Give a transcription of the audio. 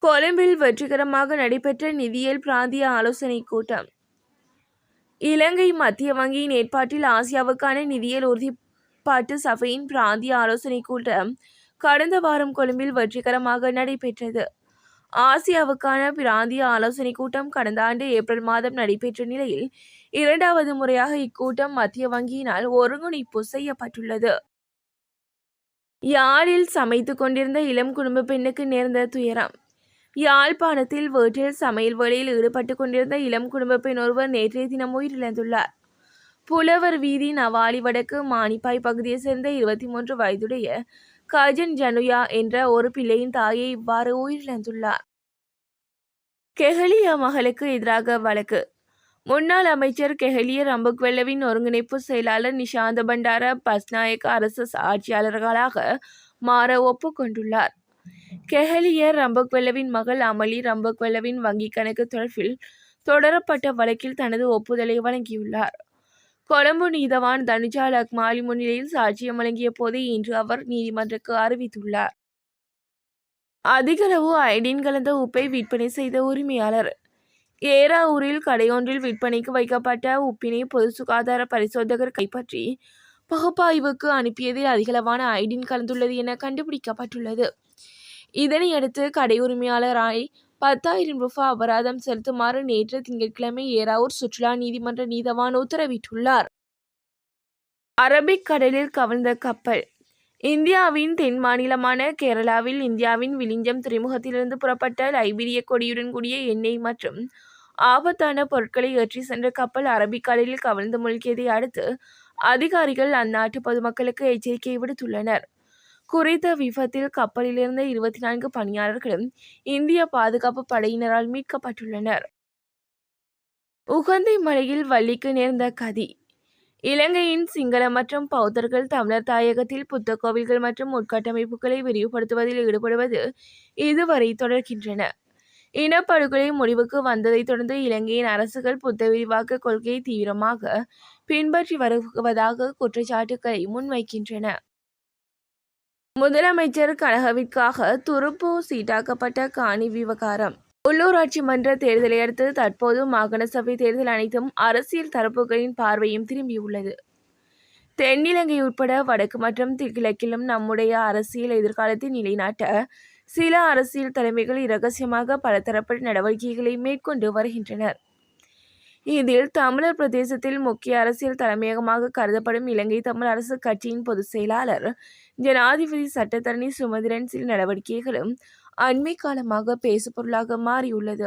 கொழும்பில் வெற்றிகரமாக நடைபெற்ற நிதியியல் பிராந்திய ஆலோசனைக் கூட்டம். இலங்கை மத்திய வங்கியின் ஏற்பாட்டில் ஆசியாவுக்கான நிதியியல் உறுதிப்பாட்டு சபையின் பிராந்திய ஆலோசனைக் கூட்டம் கடந்த வாரம் கொழும்பில் வெற்றிகரமாக நடைபெற்றது. ஆசியாவுக்கான பிராந்திய ஆலோசனைக் கூட்டம் கடந்த ஆண்டு ஏப்ரல் மாதம் நடைபெற்ற நிலையில் இரண்டாவது முறையாக இக்கூட்டம் மத்திய வங்கியினால் ஒருங்கிணைப்பு செய்யப்பட்டுள்ளது. யாழில் சமைத்துக் கொண்டிருந்த இளம் குடும்ப பெண்ணுக்கு நேர்ந்த துயரம். யாழ்ப்பாணத்தில் வீட்டில் சமையல் வேலையில் ஈடுபட்டுக் கொண்டிருந்த இளம் குடும்ப பெண் ஒருவர் நேற்றைய தினம் உயிரிழந்துள்ளார். புலவர் வீதி நவாலி வடக்கு மானிப்பாய் பகுதியைச் சேர்ந்த 23 வயதுடைய கஜன் ஜனுயா என்ற ஒரு பிள்ளையின் தாயை இவ்வாறு உயிரிழந்துள்ளார். கெஹலிய மகளுக்கு எதிராக வழக்கு. முன்னாள் அமைச்சர் கெஹலிய ரம்புக்வெல்லவின் ஒருங்கிணைப்பு செயலாளர் நிஷாந்த பண்டார பஸ்நாயக்க அரசு ஆட்சியாளர்களாக மாற ஒப்புக்கொண்டுள்ளார். கெஹலிய ரம்புக்வெல்லவின் மகள் அமலி ரம்புக்வெல்லவின் வங்கிக் கணக்கு தொடர்பில் தொடரப்பட்ட வழக்கில் தனது ஒப்புதலை வழங்கியுள்ளார். கொழும்பு நீதவான் தனுஜா லக்மாலி முன்னிலையில் சாட்சியம் வழங்கிய போதே இன்று அவர் நீதிமன்றக்கு அறிவித்துள்ளார். அதிகளவு அயோடின் கலந்த உப்பை விற்பனை செய்த உரிமையாளர். ஏறாவூரில் கடையொன்றில் விற்பனைக்கு வைக்கப்பட்ட உப்பினை பொது சுகாதார பரிசோதகர் கைப்பற்றி பகுப்பாய்வுக்கு அனுப்பியதில் அதிகளவான அயோடின் கலந்துள்ளது என கண்டுபிடிக்கப்பட்டுள்ளது. இதனையடுத்து கடை உரிமையாளராய் 10,000 ரூபாய் அபராதம் செலுத்துமாறு நேற்று திங்கட்கிழமை ஏறாவூர் சுற்றுலா நீதிமன்ற நீதவான் உத்தரவிட்டுள்ளார். அரபிக் கடலில் கவிழ்ந்த கப்பல். இந்தியாவின் தென் மாநிலமான கேரளாவில் இந்தியாவின் விழிஞ்சம் துறைமுகத்திலிருந்து புறப்பட்ட லைபீரிய கொடியுடன் கூடிய எண்ணெய் மற்றும் ஆபத்தான பொருட்களை ஏற்றி சென்ற கப்பல் அரபிக்கடலில் கவிழ்ந்து மூழ்கியதை அடுத்து அதிகாரிகள் அந்நாட்டு பொதுமக்களுக்கு எச்சரிக்கை விடுத்துள்ளனர். குறித்த விபத்தில் கப்பலில் இருந்த 24 பணியாளர்களும் இந்திய பாதுகாப்பு படையினரால் மீட்கப்பட்டுள்ளனர். உகந்தை மலையில் வள்ளிக்கு நேர்ந்த கதி. இலங்கையின் சிங்கள மற்றும் பௌத்தர்கள் தமிழர் தாயகத்தில் புத்த கோவில்கள் மற்றும் உட்கட்டமைப்புகளை விரிவுபடுத்துவதில் ஈடுபடுவது இதுவரை தொடர்கின்றன. இனப்படுகொலை முடிவுக்கு வந்ததை தொடர்ந்து இலங்கையின் அரசுகள் புத்த விரிவாக்க கொள்கையை தீவிரமாக பின்பற்றி வருவதாக குற்றச்சாட்டுக்களை முன்வைக்கின்றன. முதலமைச்சர் கழகவிற்காக துருப்பு சீட்டாக்கப்பட்ட காணி விவகாரம். உள்ளூராட்சி மன்ற தேர்தலை அடுத்து தற்போது மாகாண சபை தேர்தல் அனைத்தும் அரசியல் தரப்புகளின் பார்வையும் திரும்பியுள்ளது. தென்னிலங்கை உட்பட வடக்கு மற்றும் கிழக்கிலும் நம்முடைய அரசியல் எதிர்காலத்தை நிலைநாட்ட சில அரசியல் தலைமைகள் இரகசியமாக பலதரப்பட்ட நடவடிக்கைகளை மேற்கொண்டு வருகின்றனர். இதில் தமிழர் பிரதேசத்தில் முக்கிய அரசியல் தலைமையகமாக கருதப்படும் இலங்கை தமிழ் அரசு கட்சியின் பொதுச் செயலாளர் ஜனாதிபதி சட்டத்தரணி சுமந்திரன் சில நடவடிக்கைகளும் அண்மை காலமாக பேசுபொருளாக மாறியுள்ளது.